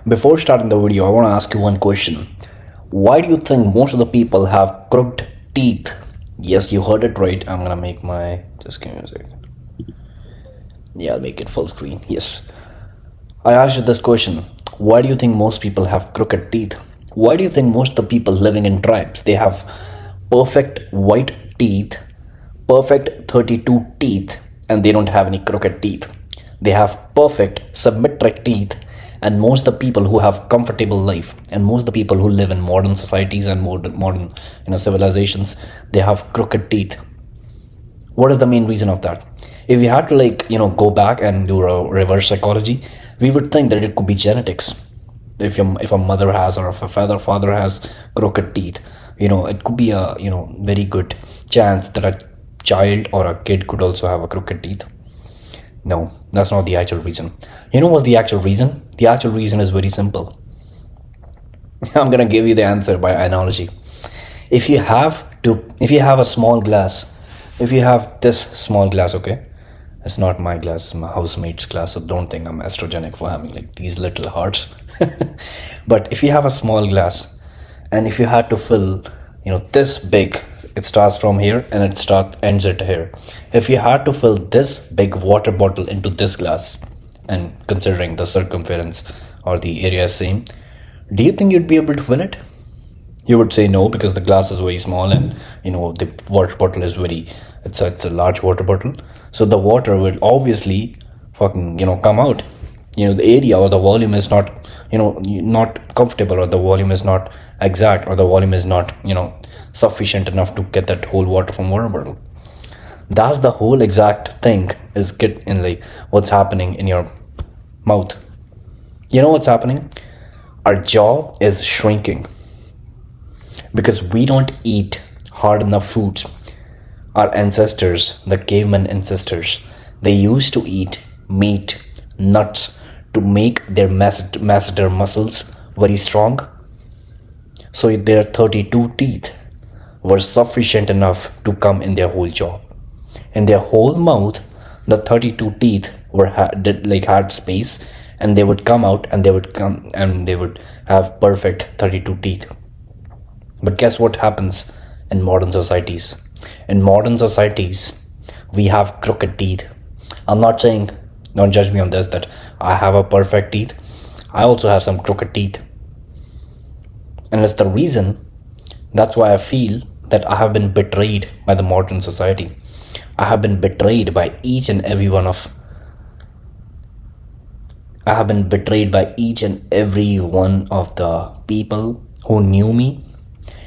Before starting the video, I want to ask you one question. Why do you think most of the people have crooked teeth? Yes, you heard it right. I'm gonna make my. Just give me a second. Yeah, I'll make it full screen. Yes. I asked you this question. Why do you think most people have crooked teeth? Why do you think most of the people living in tribes they have perfect white teeth, perfect 32 teeth, and they don't have any crooked teeth? They have perfect symmetric teeth, and most of the people who have comfortable life, and most of the people who live in modern societies and modern civilizations, they have crooked teeth. What is the main reason of that? If we had to go back and do a reverse psychology, we would think that it could be genetics. If a mother has, or if a father has crooked teeth, it could be a very good chance that a child or a kid could also have a crooked teeth. No, that's not the actual reason. You know what's the actual reason? The actual reason is very simple. I'm gonna give you the answer by analogy. If you have a small glass, if you have this small glass, okay, it's not my glass, it's my housemate's glass, so don't think I'm estrogenic for having like these little hearts. But if you have a small glass, and if you had to fill, this big, it starts from here and ends at here. If you had to fill this big water bottle into this glass, and considering the circumference or the area is same, do you think you'd be able to fill it? You would say no, because the glass is very small, and the water bottle is it's a large water bottle, so the water will obviously fucking come out. The area or the volume is not not comfortable, or the volume is not exact, or the volume is not sufficient enough to get that whole water from water bottle. That's the whole exact thing is get in like what's happening in your mouth. You know what's happening? Our jaw is shrinking because we don't eat hard enough foods. Our ancestors, the caveman ancestors, they used to eat meat, nuts, to make their masseter muscles very strong. So their 32 teeth were sufficient enough to come in their whole jaw. In their whole mouth, the 32 teeth had space, and they would come out, and they would have perfect 32 teeth. But guess what happens in modern societies? In modern societies, we have crooked teeth. I'm not saying, don't judge me on this, that I have a perfect teeth. I also have some crooked teeth. And it's the reason, that's why I feel that I have been betrayed by the modern society. I have been betrayed by each and every one of the people who knew me,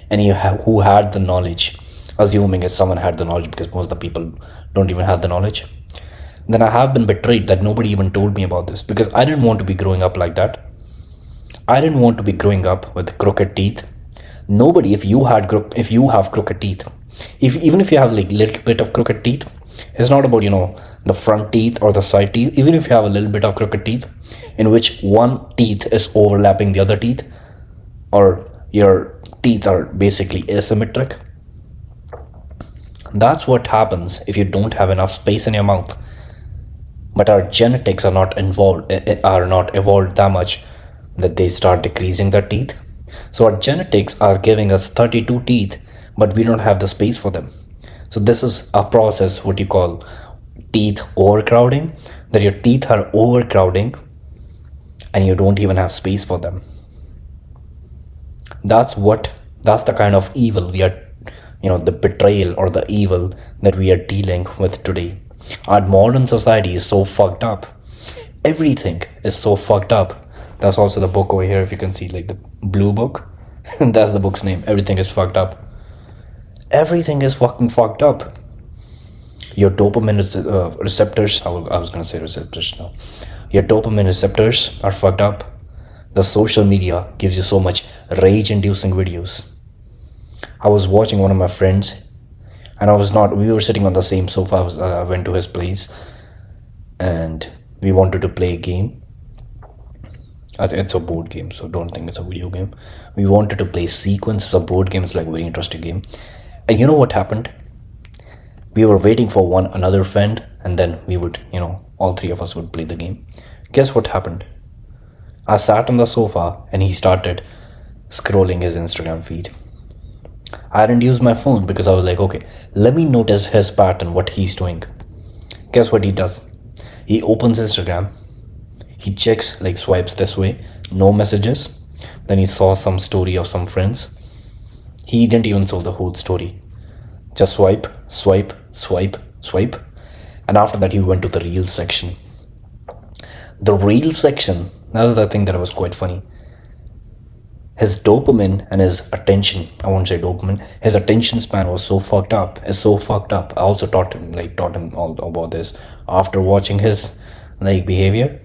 and who had the knowledge, assuming if someone had the knowledge, because most of the people don't even have the knowledge. Then I have been betrayed that nobody even told me about this, because I didn't want to be growing up like that. I didn't want to be growing up with crooked teeth. Nobody, if you have crooked teeth, even if you have like little bit of crooked teeth, it's not about the front teeth or the side teeth. Even if you have a little bit of crooked teeth, in which one teeth is overlapping the other teeth, or your teeth are basically asymmetric, that's what happens if you don't have enough space in your mouth. But our genetics are not evolved that much that they start decreasing their teeth. So our genetics are giving us 32 teeth, but we don't have the space for them. So this is a process, what you call teeth overcrowding, that your teeth are overcrowding and you don't even have space for them. That's the kind of evil we are, the betrayal or the evil that we are dealing with today. Our modern society is so fucked up. Everything is so fucked up. That's also the book over here, if you can see, like the blue book. That's the book's name. Everything is fucked up. Everything is fucking fucked up. Your dopamine receptors, I was gonna say receptors now. Your dopamine receptors are fucked up. The social media gives you so much rage-inducing videos. I was watching one of my friends, and we were sitting on the same sofa. I went to his place, and we wanted to play a game. It's a board game, so don't think it's a video game. We wanted to play Sequence. It's a board game. It's like a very interesting game. And you know what happened? We were waiting for another friend, and then we would, all three of us would play the game. Guess what happened? I sat on the sofa and he started scrolling his Instagram feed. I didn't use my phone because I was like, okay, let me notice his pattern, what he's doing. Guess what he does? He opens Instagram, he checks, like swipes this way, no messages. Then he saw some story of some friends. He didn't even saw the whole story. Just swipe, swipe, swipe, swipe. And after that, he went to the Reels section. The Reels section, that was the thing that was quite funny. His dopamine and his attention, I won't say dopamine, his attention span was so fucked up. It's so fucked up. I also taught him all about this. After watching his behavior,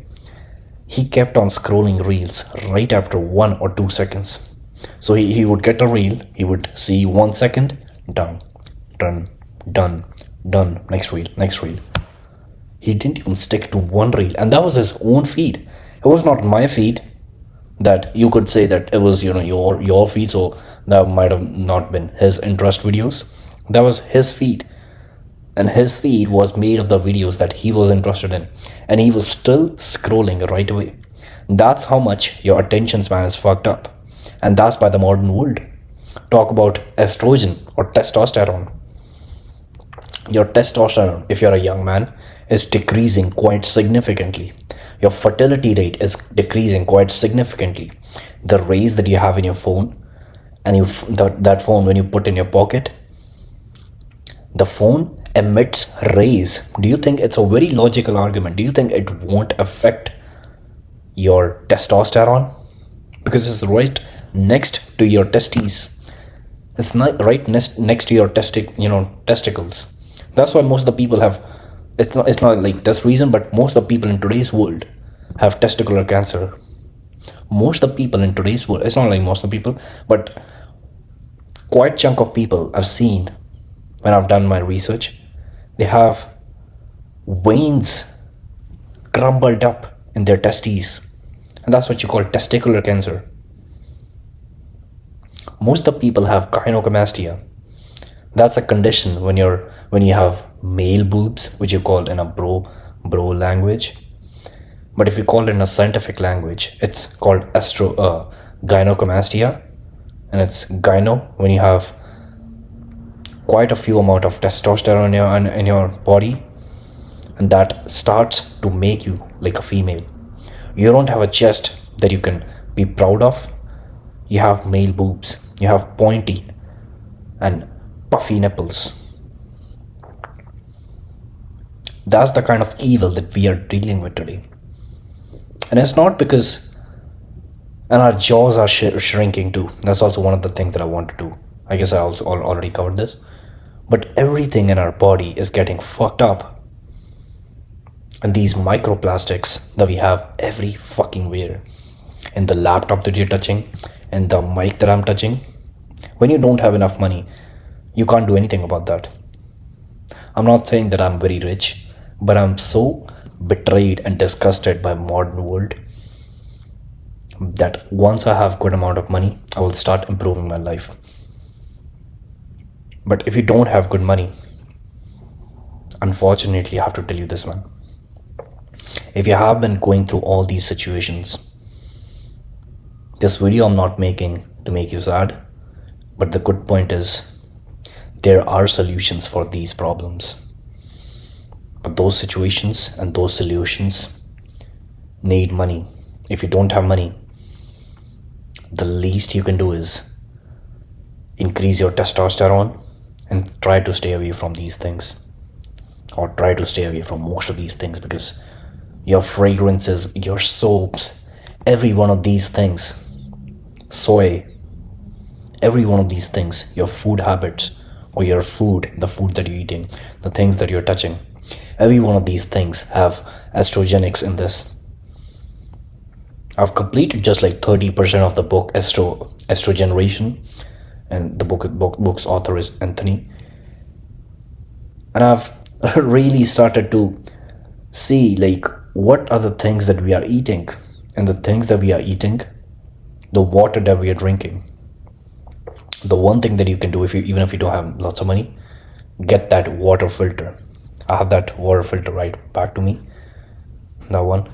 he kept on scrolling reels right after 1 or 2 seconds. So he would get a reel, he would see 1 second, done, done, done, done, next reel, next reel. He didn't even stick to one reel, and that was his own feed. It was not my feed. That you could say that it was your feed, so that might have not been his interest videos. That was his feed, and his feed was made of the videos that he was interested in, and he was still scrolling right away. That's how much your attention span is fucked up, and that's by the modern world. Talk about estrogen or testosterone. Your testosterone, if you're a young man, is decreasing quite significantly. Your fertility rate is decreasing quite significantly. The rays that you have in your phone, and that phone, when you put in your pocket, the phone emits rays. Do you think it's a very logical argument? Do you think it won't affect your testosterone? Because it's right next to your testes. It's not right next to your testicles. That's why most of the people have. It's not like this reason, but most of the people in today's world have testicular cancer. Most of the people in today's world. It's not like most of the people, but quite chunk of people I've seen when I've done my research. They have veins crumbled up in their testes, and that's what you call testicular cancer. Most of the people have gynecomastia. That's a condition when you have male boobs, which you call in a bro language. But if you call it in a scientific language, it's called gynecomastia, and it's gyno when you have quite a few amount of testosterone in your body, and that starts to make you like a female. You don't have a chest that you can be proud of. You have male boobs. You have pointy and puffy nipples. That's the kind of evil that we are dealing with today. And it's not because, and our jaws are shrinking too. That's also one of the things that I want to do. I guess I also already covered this. But everything in our body is getting fucked up. And these microplastics that we have every fucking where. In the laptop that you're touching, in the mic that I'm touching. When you don't have enough money, you can't do anything about that. I'm not saying that I'm very rich, but I'm so betrayed and disgusted by modern world that once I have good amount of money, I will start improving my life. But if you don't have good money, unfortunately, I have to tell you this, man. If you have been going through all these situations, this video I'm not making to make you sad, but the good point is there are solutions for these problems. But those situations and those solutions need money. If you don't have money, the least you can do is increase your testosterone and try to stay away from these things, or try to stay away from most of these things, because your fragrances, your soaps, every one of these things, soy, every one of these things, your food habits, or your food, the food that you're eating, the things that you're touching, every one of these things have estrogenics in this. I've completed just like 30% of the book Estrogeneration, and the book's author is Anthony. And I've really started to see like what are the things that we are eating, and the things that we are eating, the water that we are drinking. The one thing that you can do, even if you don't have lots of money, get that water filter. I have that water filter right back to me. That one.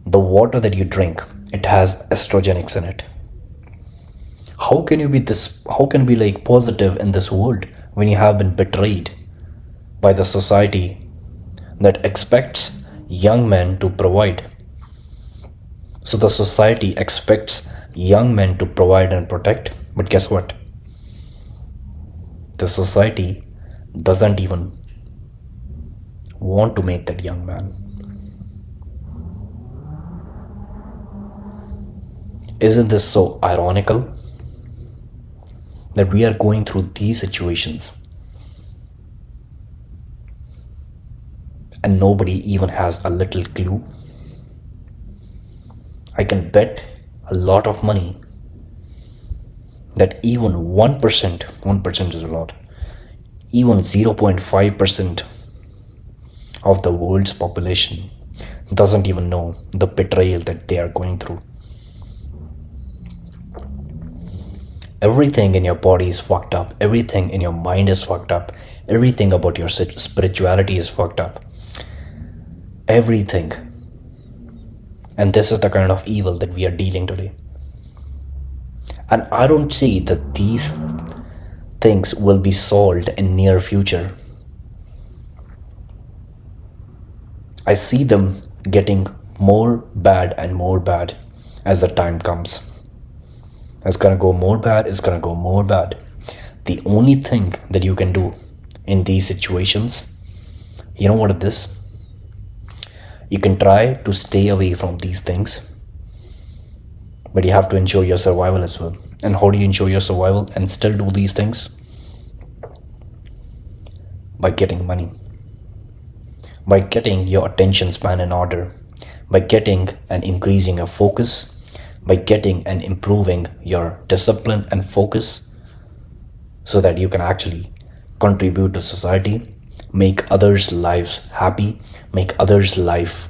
The water that you drink, It has estrogenics in it. How can be like positive in this world when you have been betrayed by the society that expects young men to provide? So the society expects young men to provide and protect, but guess what? The society doesn't even want to make that young man. Isn't this so ironical that we are going through these situations and nobody even has a little clue? I can bet a lot of money that even 1% is a lot, even 0.5% of the world's population doesn't even know the betrayal that they are going through. Everything in your body is fucked up. Everything in your mind is fucked up. Everything about your spirituality is fucked up. Everything. And this is the kind of evil that we are dealing today. And I don't see that these things will be solved in near future. I see them getting more bad and more bad as the time comes. It's gonna go more bad, it's gonna go more bad. The only thing that you can do in these situations, you know what it is? You can try to stay away from these things, but you have to ensure your survival as well. And how do you ensure your survival and still do these things? By getting money, by getting your attention span in order, by getting and increasing your focus, by getting and improving your discipline and focus, so that you can actually contribute to society, make others' lives happy, make others' life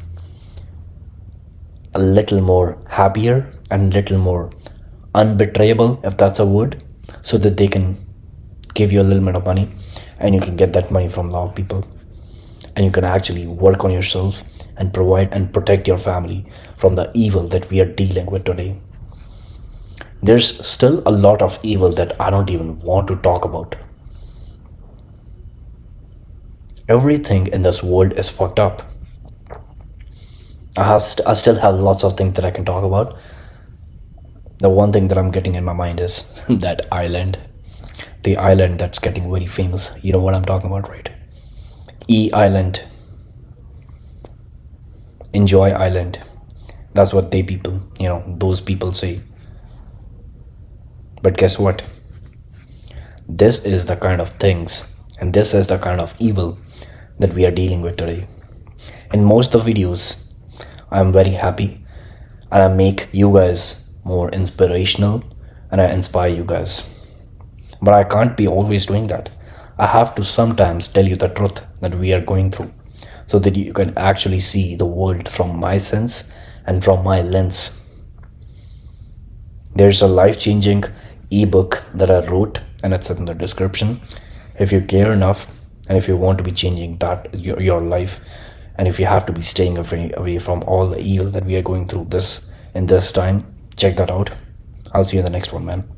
a little more happier and little more unbetrayable, if that's a word, so that they can give you a little bit of money and you can get that money from a lot of people, and you can actually work on yourself and provide and protect your family from the evil that we are dealing with today. There's still a lot of evil that I don't even want to talk about. Everything in this world is fucked up. I still have lots of things that I can talk about. The one thing that I'm getting in my mind is that island. The island that's getting very famous. You know what I'm talking about, right? E Island. Enjoy Island. That's what those people say. But guess what? This is the kind of things and this is the kind of evil that we are dealing with today. In most of the videos, I'm very happy and I make you guys more inspirational and I inspire you guys. But I can't be always doing that. I have to sometimes tell you the truth that we are going through, so that you can actually see the world from my sense and from my lens. There's a life-changing ebook that I wrote and it's in the description. If you care enough and if you want to be changing your life, and if you have to be staying away from all the evil that we are going through in this time, check that out. I'll see you in the next one, man.